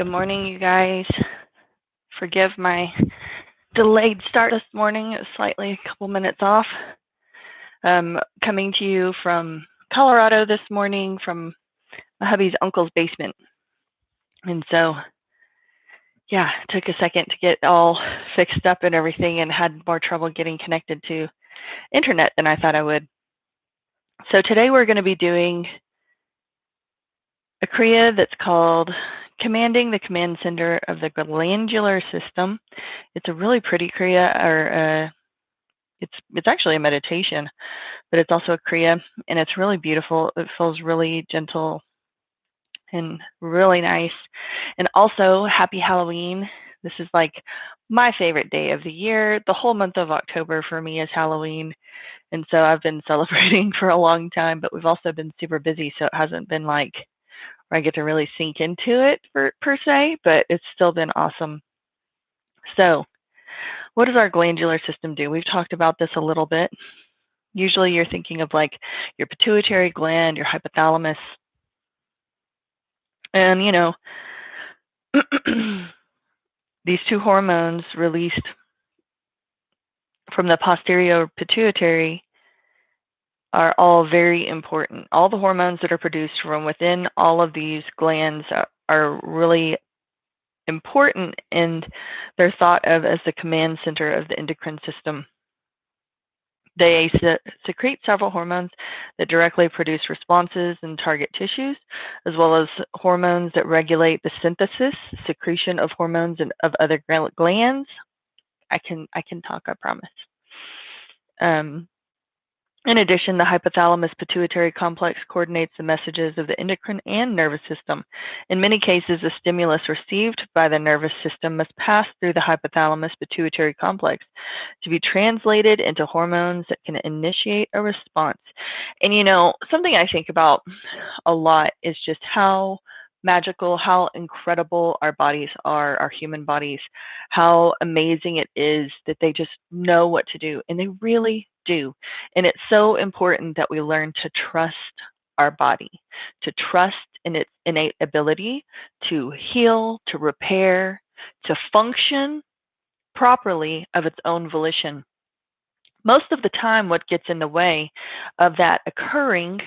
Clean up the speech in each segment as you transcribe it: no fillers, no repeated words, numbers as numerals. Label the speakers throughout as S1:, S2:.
S1: Good morning, you guys. Forgive my delayed start this morning. It was slightly a couple minutes off. Coming to you from Colorado this morning from my hubby's uncle's basement. And so, yeah, it took a second to get all fixed up and everything and had more trouble getting connected to internet than I thought I would. So today we're going to be doing a Kriya that's called Commanding the Command Center of the Glandular System. It's a really pretty Kriya, or it's actually a meditation, but it's also a Kriya, and it's really beautiful. It feels really gentle and really nice. And also, happy Halloween. This is like my favorite day of the year. The whole month of October for me is Halloween, and so I've been celebrating for a long time, but we've also been super busy, so it hasn't been like where I get to really sink into it per se, but it's still been awesome. So, what does our glandular system do? We've talked about this a little bit. Usually you're thinking of like your pituitary gland, your hypothalamus, and these two hormones released from the posterior pituitary are all very important. All the hormones that are produced from within all of these glands are really important, and they're thought of as the command center of the endocrine system. They secrete several hormones that directly produce responses in target tissues, as well as hormones that regulate the synthesis, secretion of hormones and of other glands. I can talk, I promise. In addition, the hypothalamus-pituitary complex coordinates the messages of the endocrine and nervous system. In many cases, the stimulus received by the nervous system must pass through the hypothalamus-pituitary complex to be translated into hormones that can initiate a response. And something I think about a lot is just how magical, how incredible our bodies are, our human bodies, how amazing it is that they just know what to do, and they really do. And it's so important that we learn to trust our body, to trust in its innate ability to heal, to repair, to function properly of its own volition. Most of the time, what gets in the way of that occurring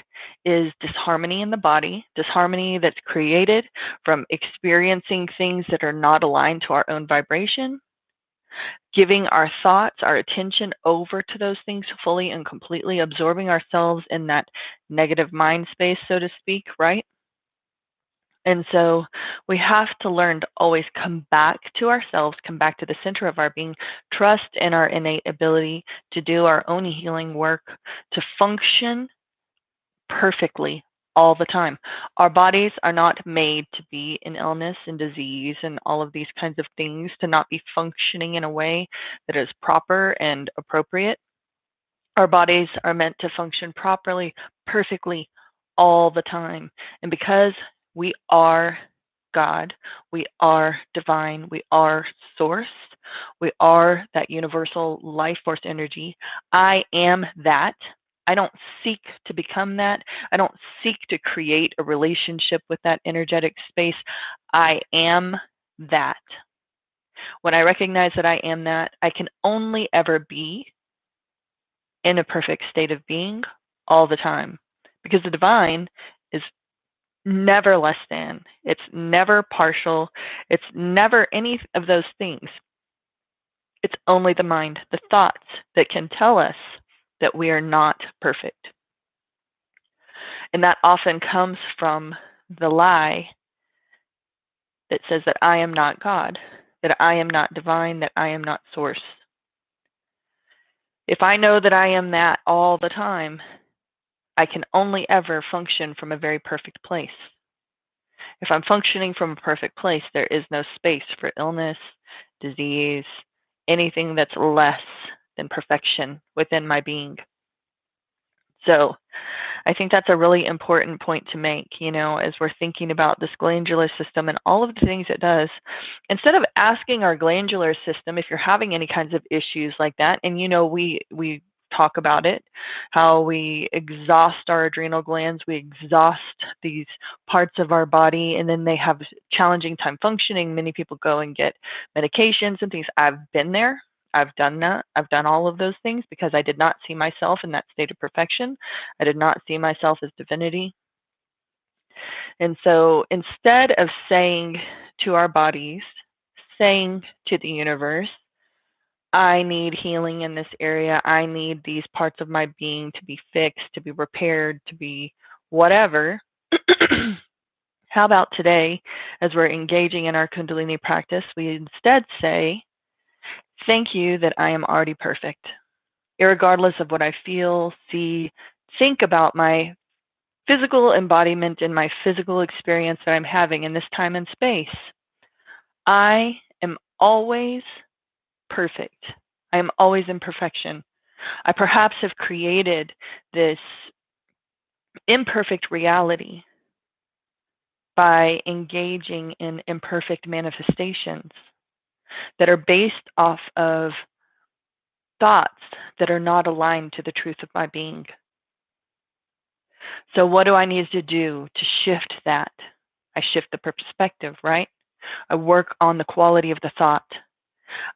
S1: is disharmony in the body, disharmony that's created from experiencing things that are not aligned to our own vibration, giving our thoughts, our attention over to those things fully and completely, absorbing ourselves in that negative mind space, so to speak, right? And so we have to learn to always come back to ourselves, come back to the center of our being, trust in our innate ability to do our own healing work, to function perfectly all the time. Our bodies are not made to be in illness and disease and all of these kinds of things, to not be functioning in a way that is proper and appropriate. Our bodies are meant to function properly, perfectly, all the time. And because we are God, we are divine, we are source, we are that universal life force energy. I am that. I don't seek to become that. I don't seek to create a relationship with that energetic space. I am that. When I recognize that I am that, I can only ever be in a perfect state of being all the time, because the divine is never less than. It's never partial. It's never any of those things. It's only the mind, the thoughts, that can tell us that we are not perfect. And that often comes from the lie that says that I am not God, that I am not divine, that I am not source. If I know that I am that all the time, I can only ever function from a very perfect place. If I'm functioning from a perfect place, there is no space for illness, disease, anything that's less than perfection within my being. So I think that's a really important point to make, as we're thinking about this glandular system and all of the things it does. Instead of asking our glandular system if you're having any kinds of issues like that, and we talk about it, how we exhaust our adrenal glands, we exhaust these parts of our body, and then they have challenging time functioning. Many people go and get medications and things. I've been there. I've done that. I've done all of those things because I did not see myself in that state of perfection. I did not see myself as divinity. And so instead of saying to our bodies, saying to the universe, I need healing in this area. I need these parts of my being to be fixed, to be repaired, to be whatever. How about today, as we're engaging in our Kundalini practice, we instead say, thank you that I am already perfect. Irregardless of what I feel, see, think about my physical embodiment and my physical experience that I'm having in this time and space. I am always perfect. I am always in perfection. I perhaps have created this imperfect reality by engaging in imperfect manifestations that are based off of thoughts that are not aligned to the truth of my being. So what do I need to do to shift that? I shift the perspective, right? I work on the quality of the thought.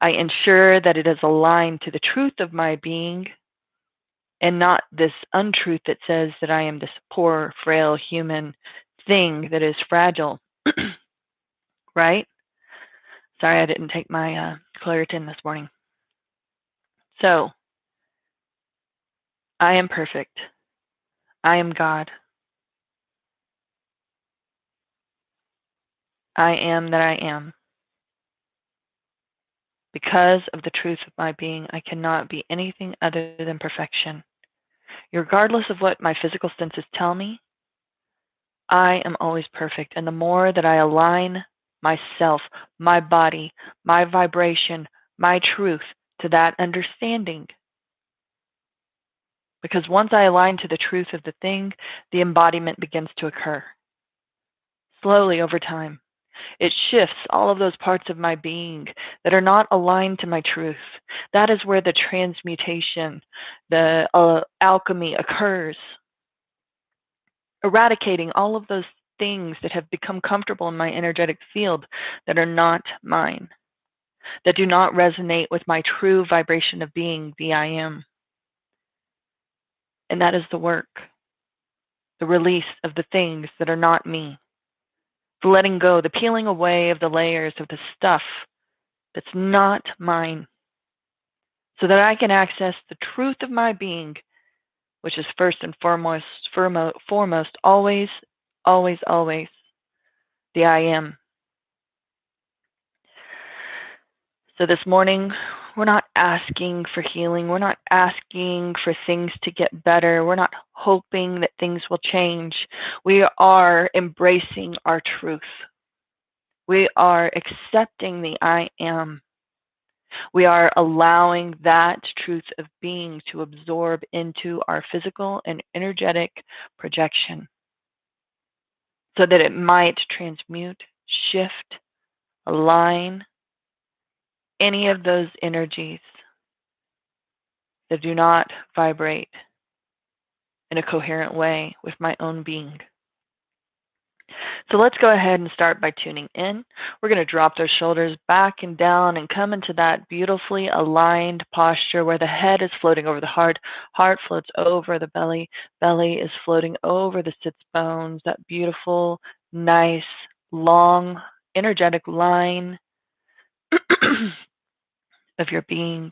S1: I ensure that it is aligned to the truth of my being and not this untruth that says that I am this poor, frail human thing that is fragile, right? Sorry, I didn't take my Claritin this morning. So, I am perfect. I am God. I am that I am. Because of the truth of my being, I cannot be anything other than perfection. Regardless of what my physical senses tell me, I am always perfect. And the more that I align myself, my body, my vibration, my truth to that understanding, because once I align to the truth of the thing, the embodiment begins to occur slowly over time. It shifts all of those parts of my being that are not aligned to my truth. That is where the transmutation, the alchemy occurs, eradicating all of those things that have become comfortable in my energetic field that are not mine, that do not resonate with my true vibration of being, the I am. And that is the work, the release of the things that are not me, the letting go, the peeling away of the layers of the stuff that's not mine, so that I can access the truth of my being, which is first and foremost, always, always, always, the I am. So this morning, we're not asking for healing. We're not asking for things to get better. We're not hoping that things will change. We are embracing our truth. We are accepting the I am. We are allowing that truth of being to absorb into our physical and energetic projection so that it might transmute, shift, align any of those energies that do not vibrate in a coherent way with my own being. So let's go ahead and start by tuning in. We're going to drop those shoulders back and down and come into that beautifully aligned posture where the head is floating over the heart floats over the belly, belly is floating over the sits bones, that beautiful, nice, long, energetic line of your being.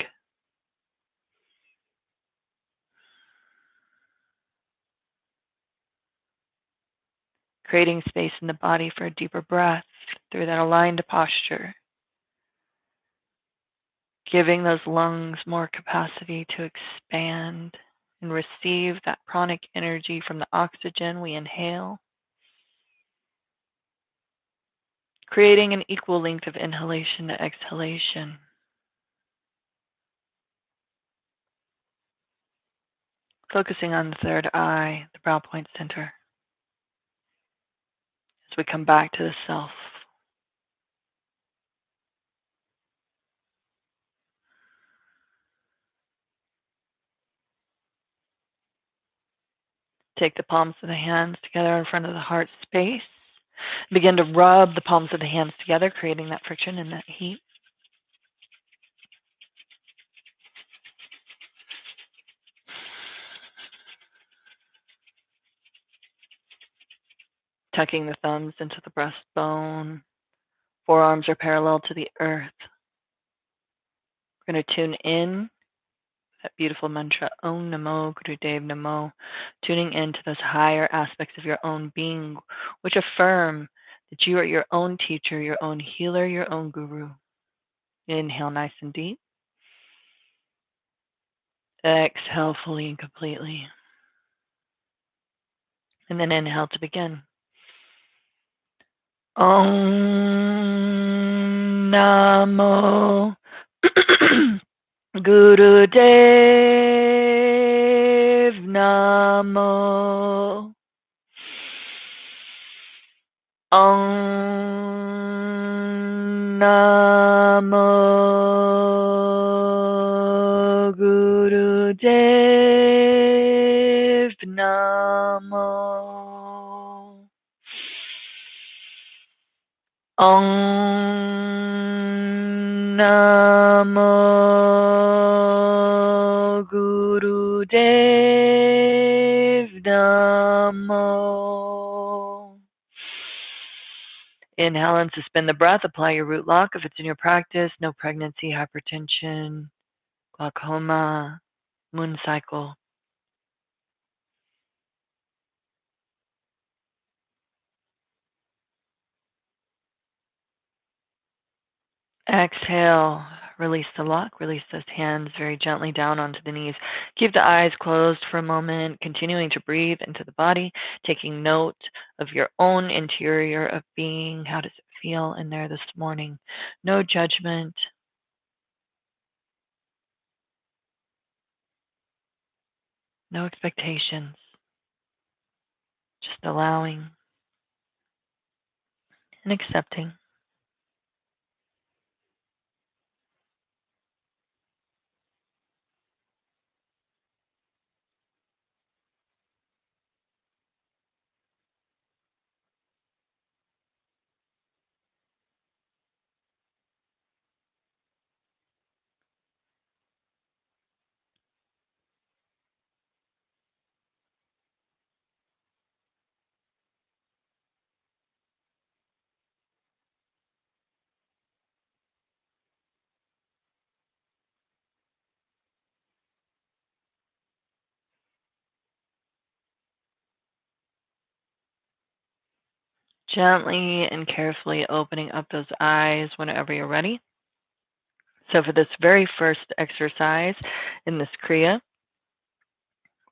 S1: Creating space in the body for a deeper breath through that aligned posture. Giving those lungs more capacity to expand and receive that pranic energy from the oxygen we inhale. Creating an equal length of inhalation to exhalation. Focusing on the third eye, the brow point center, as we come back to the self. Take the palms of the hands together in front of the heart space. Begin to rub the palms of the hands together, creating that friction and that heat. Tucking the thumbs into the breastbone. Forearms are parallel to the earth. We're going to tune in that beautiful mantra, Om Namo Gurudev Namo, tuning into those higher aspects of your own being, which affirm that you are your own teacher, your own healer, your own guru. Inhale nice and deep. Exhale fully and completely. And then inhale to begin. Om Namo Gurudev Namo. Om Namo Gurudev Namo. Om Namo Gurudev Namo. Inhale and suspend the breath. Apply your root lock if it's in your practice. No pregnancy, hypertension, glaucoma, moon cycle. Exhale. Release the lock. Release those hands very gently down onto the knees. Keep the eyes closed for a moment, continuing to breathe into the body, taking note of your own interior of being. How does it feel in there this morning? No judgment. No expectations. Just allowing and accepting. Gently and carefully opening up those eyes whenever you're ready. So for this very first exercise in this Kriya,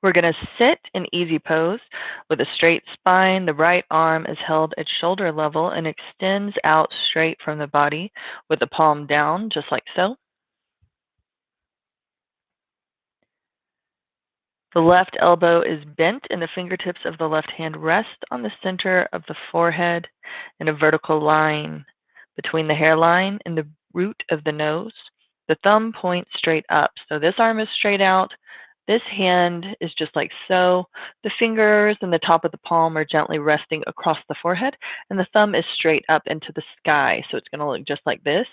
S1: we're going to sit in easy pose with a straight spine. The right arm is held at shoulder level and extends out straight from the body with the palm down, just like so. The left elbow is bent and the fingertips of the left hand rest on the center of the forehead in a vertical line between the hairline and the root of the nose. The thumb points straight up. So this arm is straight out. This hand is just like so. The fingers and the top of the palm are gently resting across the forehead, and the thumb is straight up into the sky. So it's going to look just like this.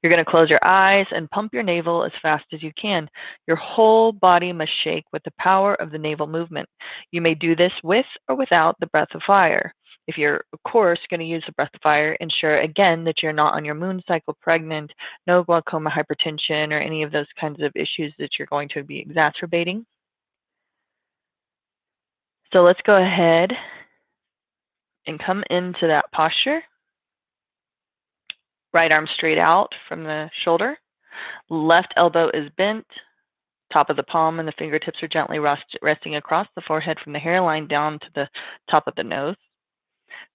S1: You're going to close your eyes and pump your navel as fast as you can. Your whole body must shake with the power of the navel movement. You may do this with or without the breath of fire. If you're, of course, going to use the breath of fire, ensure again that you're not on your moon cycle, pregnant, no glaucoma, hypertension, or any of those kinds of issues that you're going to be exacerbating. So let's go ahead and come into that posture. Right arm straight out from the shoulder. Left elbow is bent. Top of the palm and the fingertips are gently resting across the forehead from the hairline down to the top of the nose.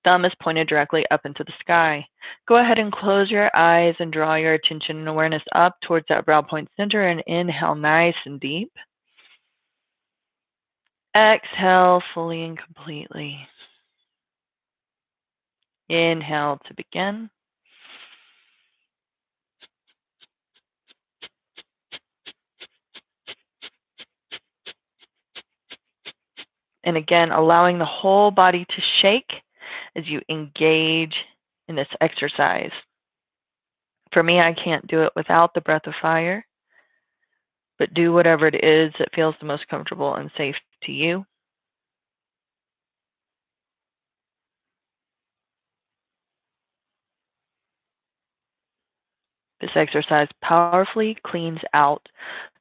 S1: Thumb is pointed directly up into the sky. Go ahead and close your eyes and draw your attention and awareness up towards that brow point center and inhale nice and deep. Exhale fully and completely. Inhale to begin. And again, allowing the whole body to shake as you engage in this exercise. For me, I can't do it without the breath of fire, but do whatever it is that feels the most comfortable and safe to you. This exercise powerfully cleans out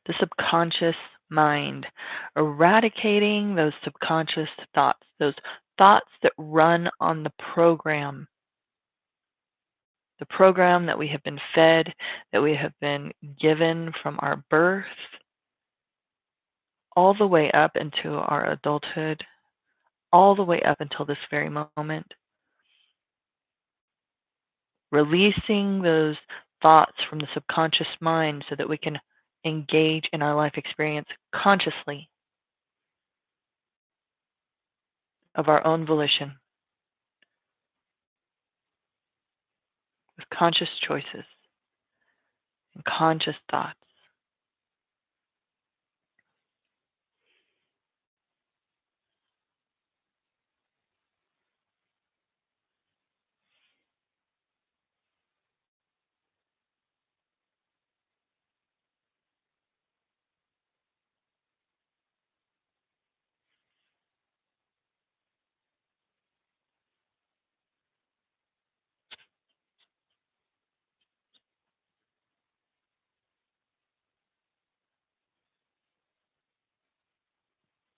S1: the subconscious mind, eradicating those subconscious thoughts, those thoughts that run on the program that we have been fed, that we have been given from our birth, all the way up into our adulthood, all the way up until this very moment. Releasing those thoughts from the subconscious mind so that we can engage in our life experience consciously of our own volition with conscious choices and conscious thoughts.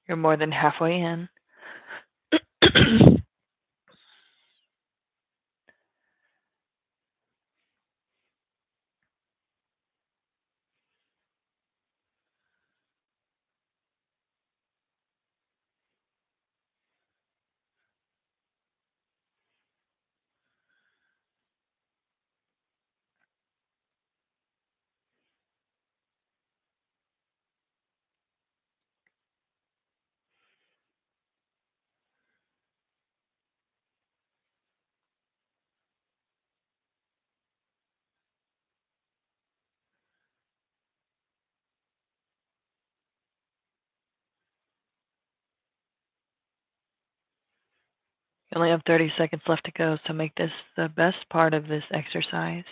S1: You're more than halfway in. You only have 30 seconds left to go, so make this the best part of this exercise.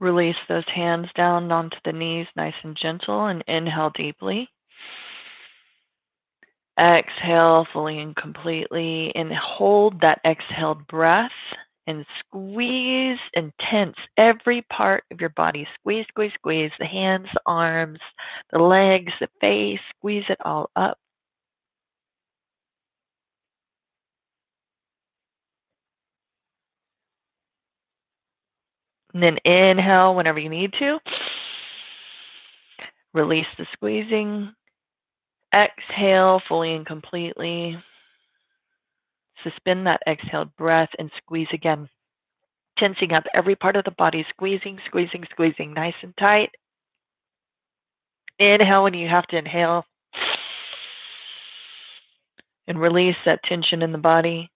S1: Release those hands down onto the knees, nice and gentle, and inhale deeply. Exhale fully and completely, and hold that exhaled breath and squeeze and tense every part of your body. Squeeze, squeeze, squeeze the hands, the arms, the legs, the face, squeeze it all up. And then inhale whenever you need to. Release the squeezing. Exhale fully and completely. Suspend that exhaled breath and squeeze again. Tensing up every part of the body, squeezing, squeezing, squeezing, nice and tight. Inhale when you have to inhale. And release that tension in the body.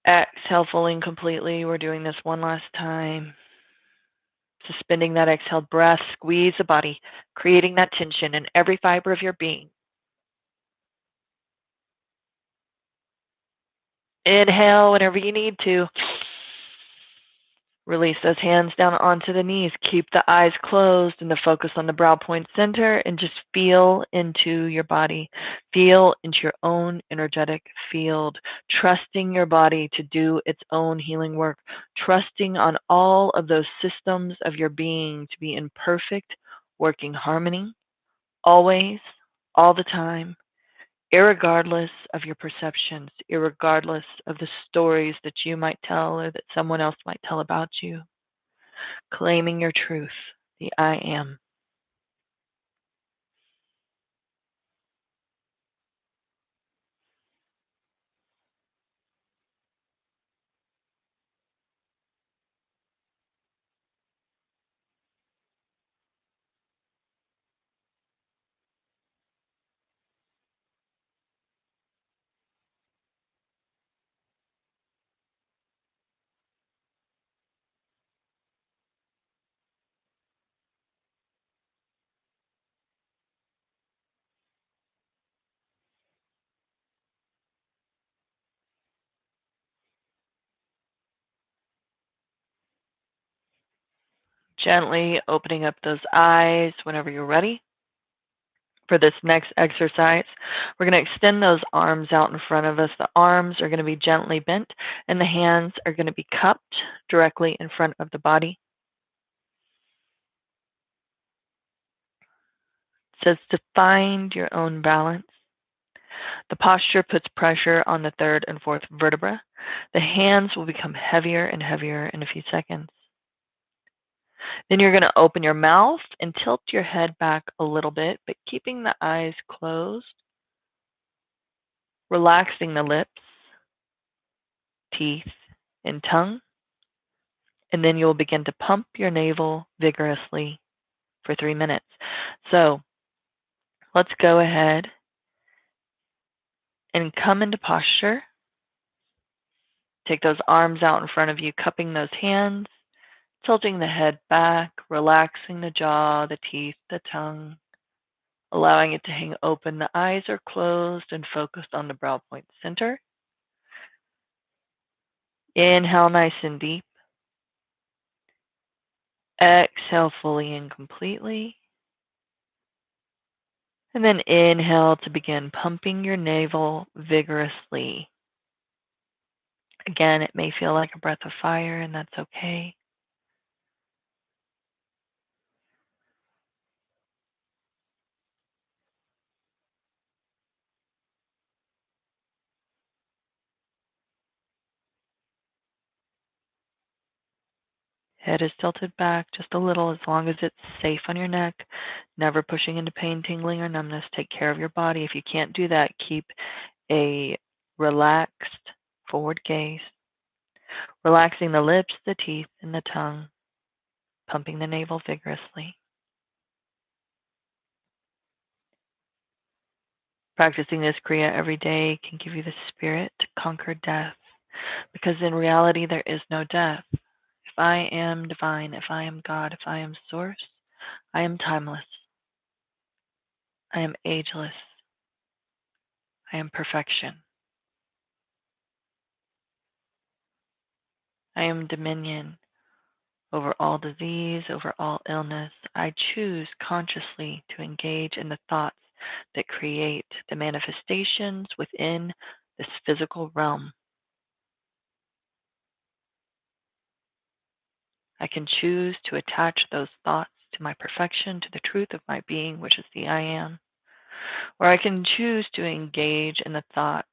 S1: Exhale fully and completely. We're doing this one last time. Suspending that exhaled breath, squeeze the body, creating that tension in every fiber of your being. Inhale whenever you need to. Release those hands down onto the knees. Keep the eyes closed and the focus on the brow point center, and just feel into your body. Feel into your own energetic field, trusting your body to do its own healing work, trusting on all of those systems of your being to be in perfect working harmony, always, all the time, irregardless of your perceptions, irregardless of the stories that you might tell or that someone else might tell about you. Claiming your truth, the I am. Gently opening up those eyes whenever you're ready. For this next exercise, we're going to extend those arms out in front of us. The arms are going to be gently bent, and the hands are going to be cupped directly in front of the body. It says to find your own balance. The posture puts pressure on the third and fourth vertebra. The hands will become heavier and heavier in a few seconds. Then you're going to open your mouth and tilt your head back a little bit, but keeping the eyes closed, relaxing the lips, teeth, and tongue. And then you'll begin to pump your navel vigorously for 3 minutes. So let's go ahead and come into posture. Take those arms out in front of you, cupping those hands, tilting the head back, relaxing the jaw, the teeth, the tongue, allowing it to hang open. The eyes are closed and focused on the brow point center. Inhale nice and deep. Exhale fully and completely. And then inhale to begin pumping your navel vigorously. Again, it may feel like a breath of fire, and that's okay. Head is tilted back just a little, as long as it's safe on your neck, never pushing into pain, tingling, or numbness. Take care of your body. If you can't do that, keep a relaxed forward gaze, relaxing the lips, the teeth, and the tongue, pumping the navel vigorously. Practicing this Kriya every day can give you the spirit to conquer death, because in reality there is no death. If I am divine, if I am God, if I am source, I am timeless. I am ageless. I am perfection. I am dominion over all disease, over all illness. I choose consciously to engage in the thoughts that create the manifestations within this physical realm. I can choose to attach those thoughts to my perfection, to the truth of my being, which is the I am. Or I can choose to engage in the thoughts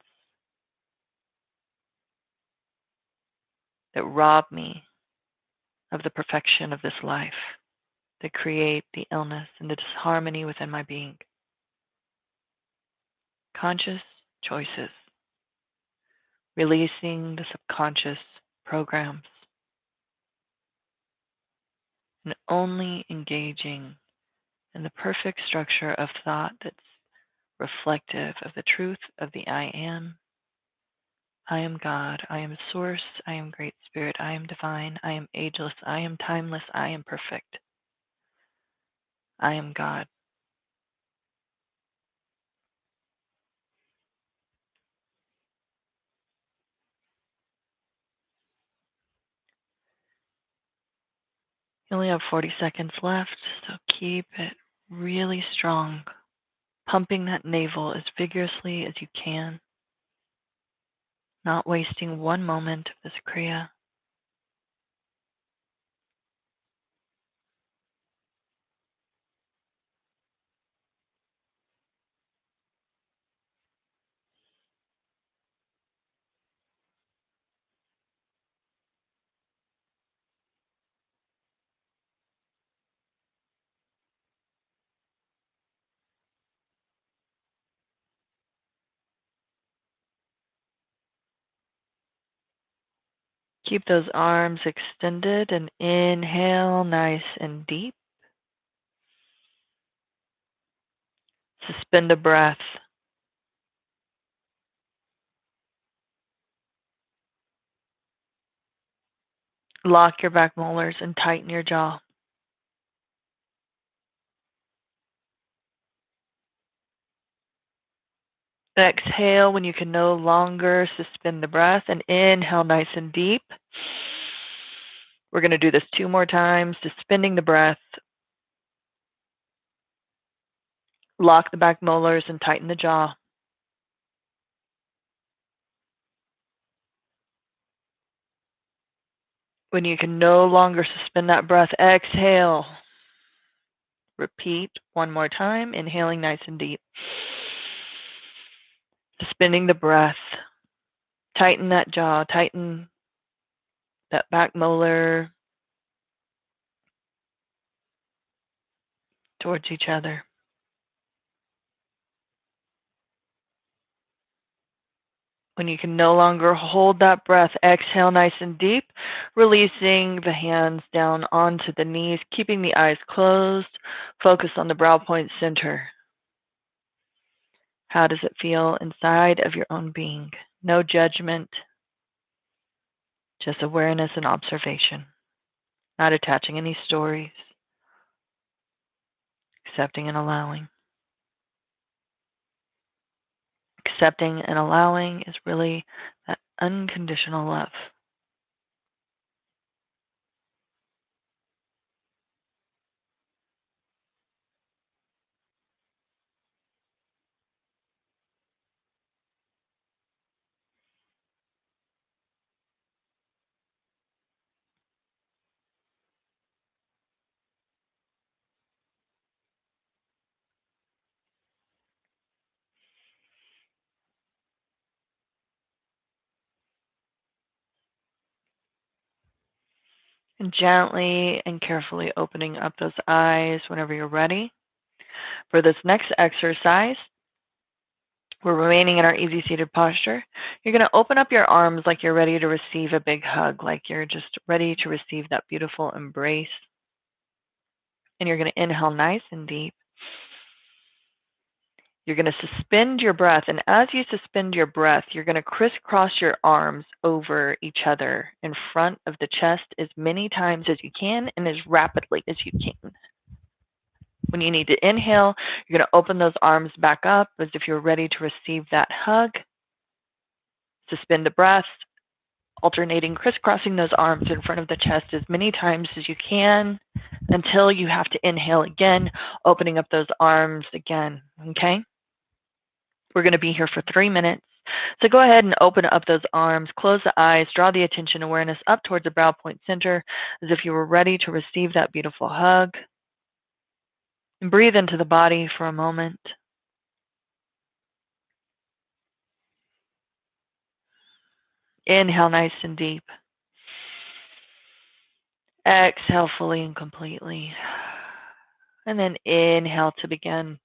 S1: that rob me of the perfection of this life, that create the illness and the disharmony within my being. Conscious choices, releasing the subconscious programs, and only engaging in the perfect structure of thought that's reflective of the truth of the I am. I am God. I am source. I am great spirit. I am divine. I am ageless. I am timeless. I am perfect. I am God. You only have 40 seconds left, so keep it really strong, pumping that navel as vigorously as you can, not wasting one moment of this Kriya. Keep those arms extended and inhale nice and deep. Suspend a breath. Lock your back molars and tighten your jaw. Exhale when you can no longer suspend the breath, and inhale nice and deep. We're going to do this 2 more times, suspending the breath. Lock the back molars and tighten the jaw. When you can no longer suspend that breath, exhale. Repeat 1 more time, inhaling nice and deep. Suspending the breath. Tighten that jaw, tighten that back molar towards each other. When you can no longer hold that breath, exhale nice and deep, releasing the hands down onto the knees, keeping the eyes closed. Focus on the brow point center. How does it feel inside of your own being? No judgment, just awareness and observation. Not attaching any stories, accepting and allowing. Accepting and allowing is really that unconditional love. And gently and carefully opening up those eyes whenever you're ready. For this next exercise, we're remaining in our easy seated posture. You're going to open up your arms like you're ready to receive a big hug, like you're just ready to receive that beautiful embrace. And you're going to inhale nice and deep. You're going to suspend your breath. And as you suspend your breath, you're going to crisscross your arms over each other in front of the chest as many times as you can and as rapidly as you can. When you need to inhale, you're going to open those arms back up as if you're ready to receive that hug. Suspend the breath, alternating, crisscrossing those arms in front of the chest as many times as you can until you have to inhale again, opening up those arms again, okay? We're going to be here for 3 minutes. So go ahead and open up those arms, close the eyes, draw the attention awareness up towards the brow point center as if you were ready to receive that beautiful hug. And breathe into the body for a moment. Inhale nice and deep. Exhale fully and completely. And then inhale to begin.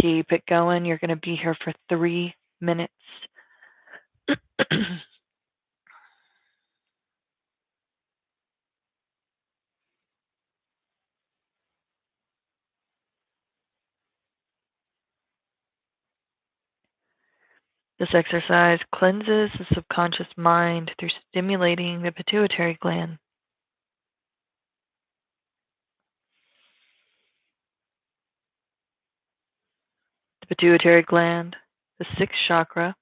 S1: Keep it going. You're going to be here for 3 minutes. This exercise cleanses the subconscious mind through stimulating the pituitary gland. The pituitary gland, the sixth chakra,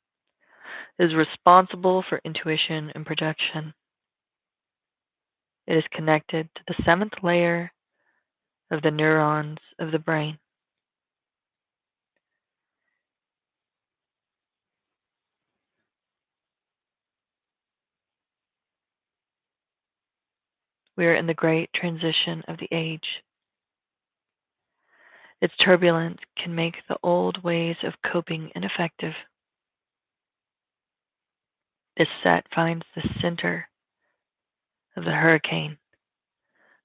S1: is responsible for intuition and projection. It is connected to the 7th layer of the neurons of the brain. We are in the great transition of the age. Its turbulence can make the old ways of coping ineffective. This set finds the center of the hurricane,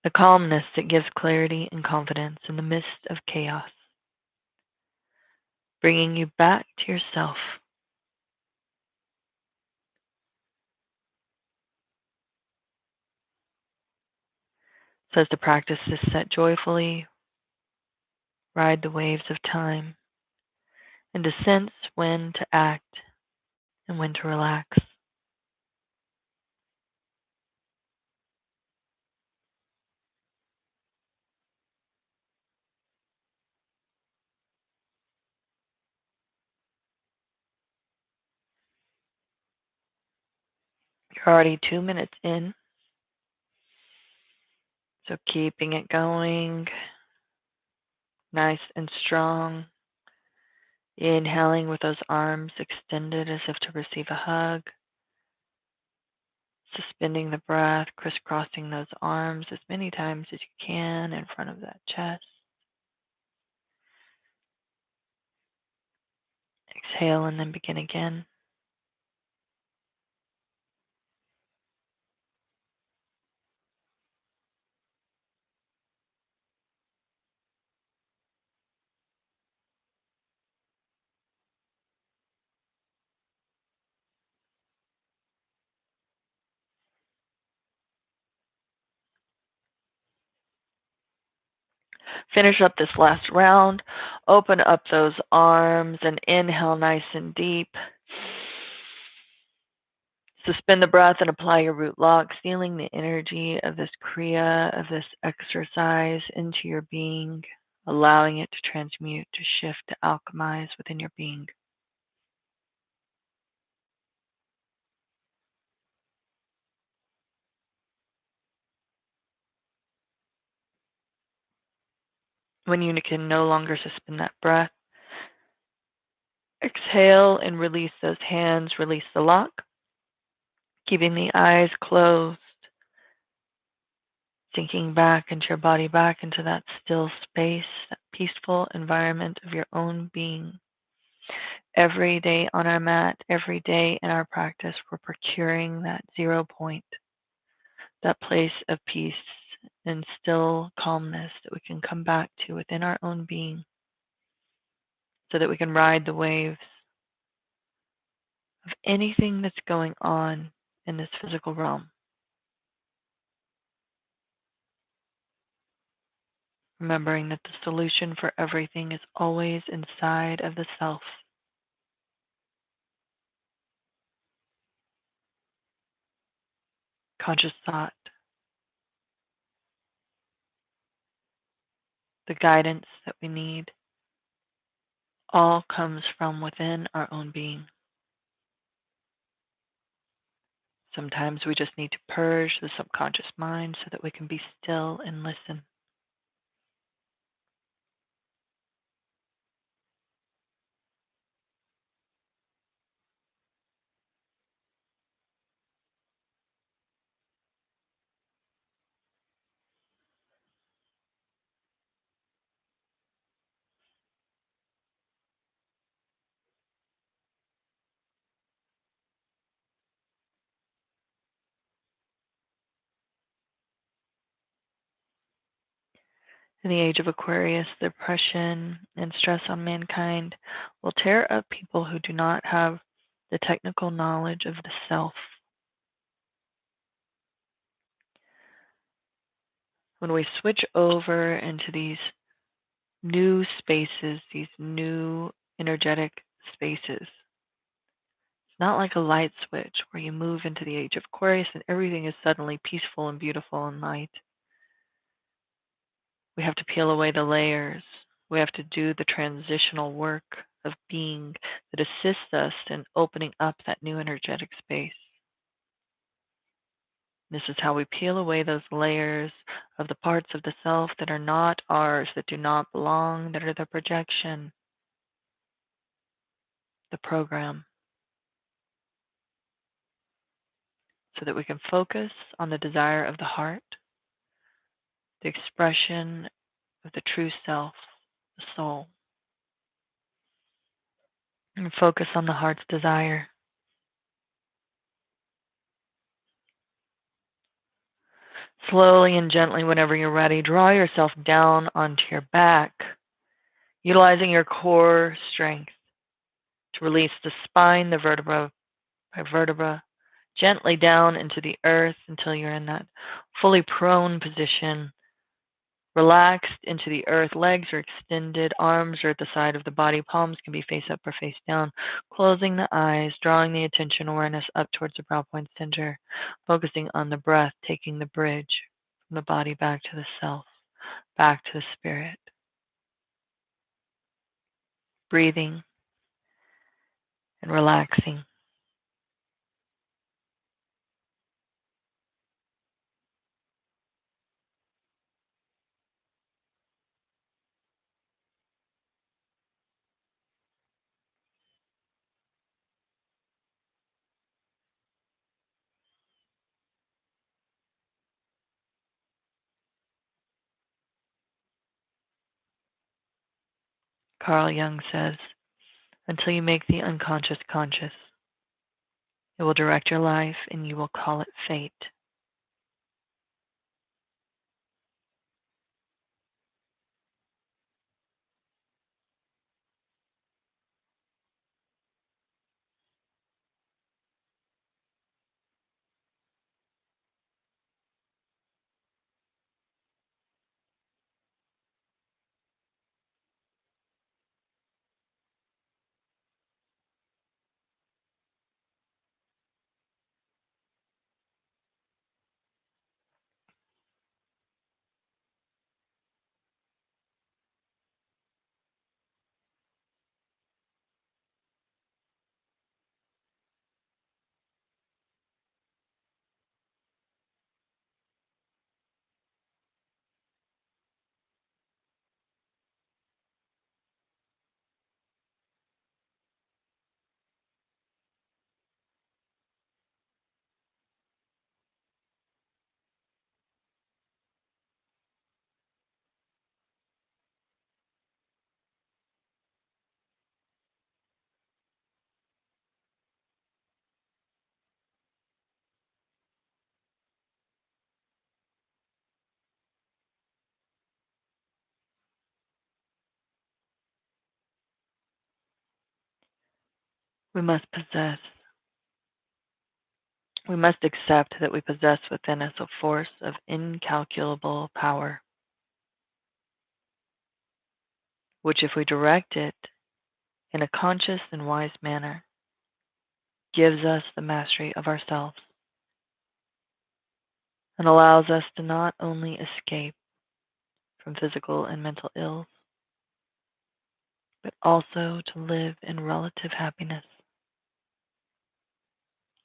S1: the calmness that gives clarity and confidence in the midst of chaos, bringing you back to yourself. So as to practice this set joyfully, ride the waves of time, and to sense when to act and when to relax. We're already 2 minutes in, so keeping it going, nice and strong. Inhaling with those arms extended as if to receive a hug. Suspending the breath, crisscrossing those arms as many times as you can in front of that chest. Exhale and then begin again. Finish up this last round. Open up those arms and inhale nice and deep. Suspend the breath and apply your root lock, feeling the energy of this Kriya, of this exercise into your being, allowing it to transmute, to shift, to alchemize within your being. When you can no longer suspend that breath, exhale and release those hands, release the lock, keeping the eyes closed, sinking back into your body, back into that still space, that peaceful environment of your own being. Every day on our mat, every day in our practice, we're procuring that 0 point, that place of peace and still calmness that we can come back to within our own being so that we can ride the waves of anything that's going on in this physical realm. Remembering that the solution for everything is always inside of the self. Conscious thought, the guidance that we need, all comes from within our own being. Sometimes we just need to purge the subconscious mind so that we can be still and listen. In the age of Aquarius, the oppression and stress on mankind will tear up people who do not have the technical knowledge of the self. When we switch over into these new spaces, these new energetic spaces, it's not like a light switch where you move into the age of Aquarius and everything is suddenly peaceful and beautiful and light. We have to peel away the layers. We have to do the transitional work of being that assists us in opening up that new energetic space. This is how we peel away those layers of the parts of the self that are not ours, that do not belong, that are the projection, the program, so that we can focus on the desire of the heart, the expression of the true self, the soul, and focus on the heart's desire. Slowly and gently, whenever you're ready, draw yourself down onto your back, utilizing your core strength to release the spine, the vertebra by vertebra, gently down into the earth until you're in that fully prone position, relaxed into the earth. Legs are extended, arms are at the side of the body, palms can be face up or face down. Closing the eyes, drawing the attention awareness up towards the brow point center, focusing on the breath, taking the bridge from the body back to the self, back to the spirit. Breathing and relaxing. Carl Jung says, until you make the unconscious conscious, it will direct your life and you will call it fate. We must possess. We must accept that we possess within us a force of incalculable power, which, if we direct it in a conscious and wise manner, gives us the mastery of ourselves and allows us to not only escape from physical and mental ills, but also to live in relative happiness,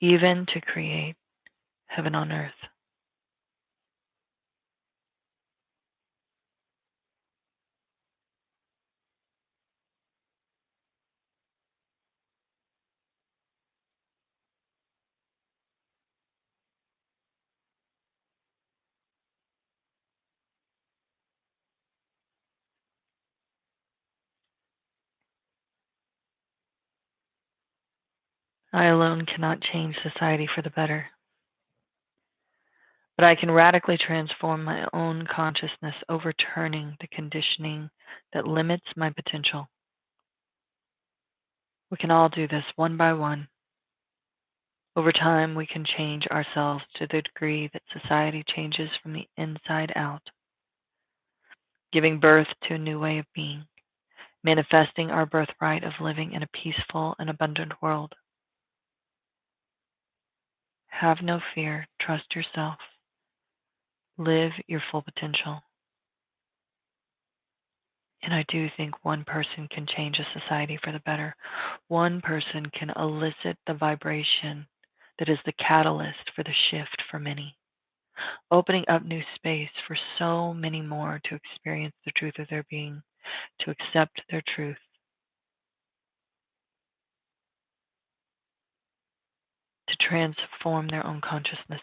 S1: even to create heaven on earth. I alone cannot change society for the better, but I can radically transform my own consciousness, overturning the conditioning that limits my potential. We can all do this one by one. Over time, we can change ourselves to the degree that society changes from the inside out, giving birth to a new way of being, manifesting our birthright of living in a peaceful and abundant world. Have no fear, trust yourself, live your full potential. And I do think one person can change a society for the better. One person can elicit the vibration that is the catalyst for the shift for many, opening up new space for so many more to experience the truth of their being, to accept their truth, to transform their own consciousness,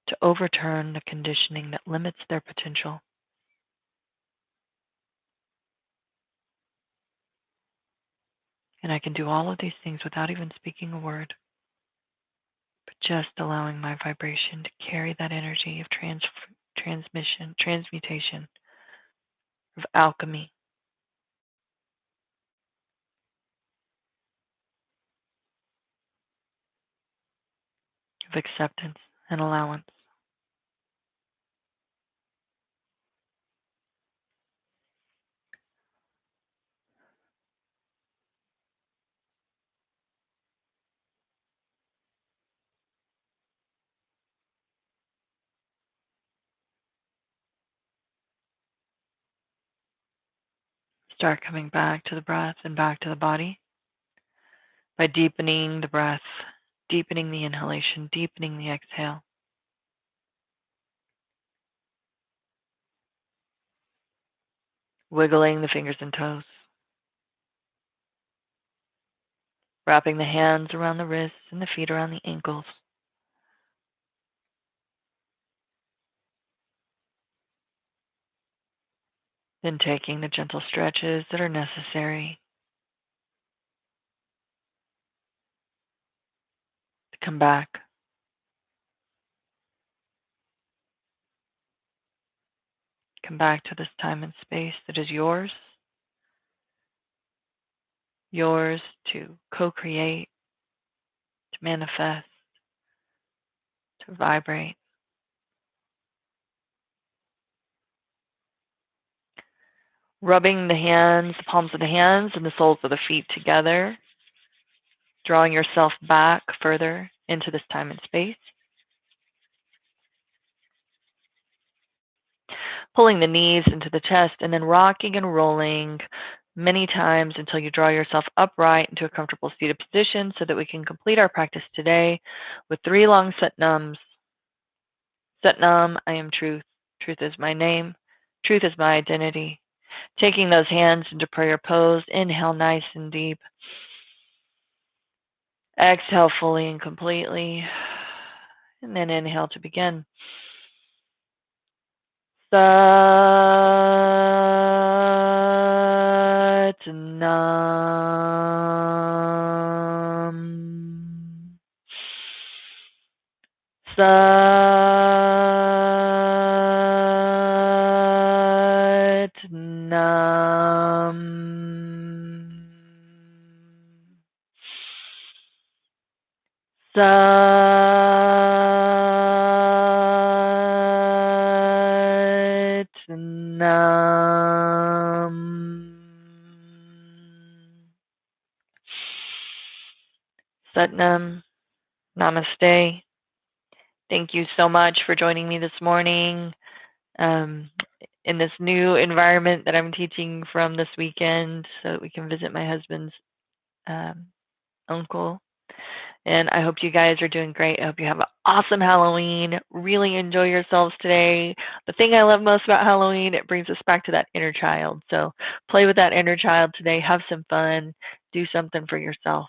S1: to overturn the conditioning that limits their potential. And I can do all of these things without even speaking a word, but just allowing my vibration to carry that energy of transmutation, of alchemy, of acceptance and allowance. Start coming back to the breath and back to the body by deepening the breath, deepening the inhalation, deepening the exhale. Wiggling the fingers and toes. Wrapping the hands around the wrists and the feet around the ankles. Then taking the gentle stretches that are necessary to come back. Come back to this time and space that is yours. Yours to co-create, to manifest, to vibrate. Rubbing the hands, the palms of the hands and the soles of the feet together, drawing yourself back further into this time and space. Pulling the knees into the chest and then rocking and rolling many times until you draw yourself upright into a comfortable seated position so that we can complete our practice today with 3 long Satnams. Satnam, I am truth. Truth is my name. Truth is my identity. Taking those hands into prayer pose. Inhale nice and deep. Exhale fully and completely. And then inhale to begin. Satnam. Satnam. Satnam. Satnam. Namaste. Thank you so much for joining me this morning in this new environment that I'm teaching from this weekend so that we can visit my husband's uncle. And I hope you guys are doing great. I hope you have an awesome Halloween. Really enjoy yourselves today. The thing I love most about Halloween, it brings us back to that inner child. So play with that inner child today. Have some fun. Do something for yourself.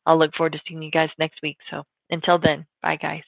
S1: I'll look forward to seeing you guys next week. So until then, bye guys.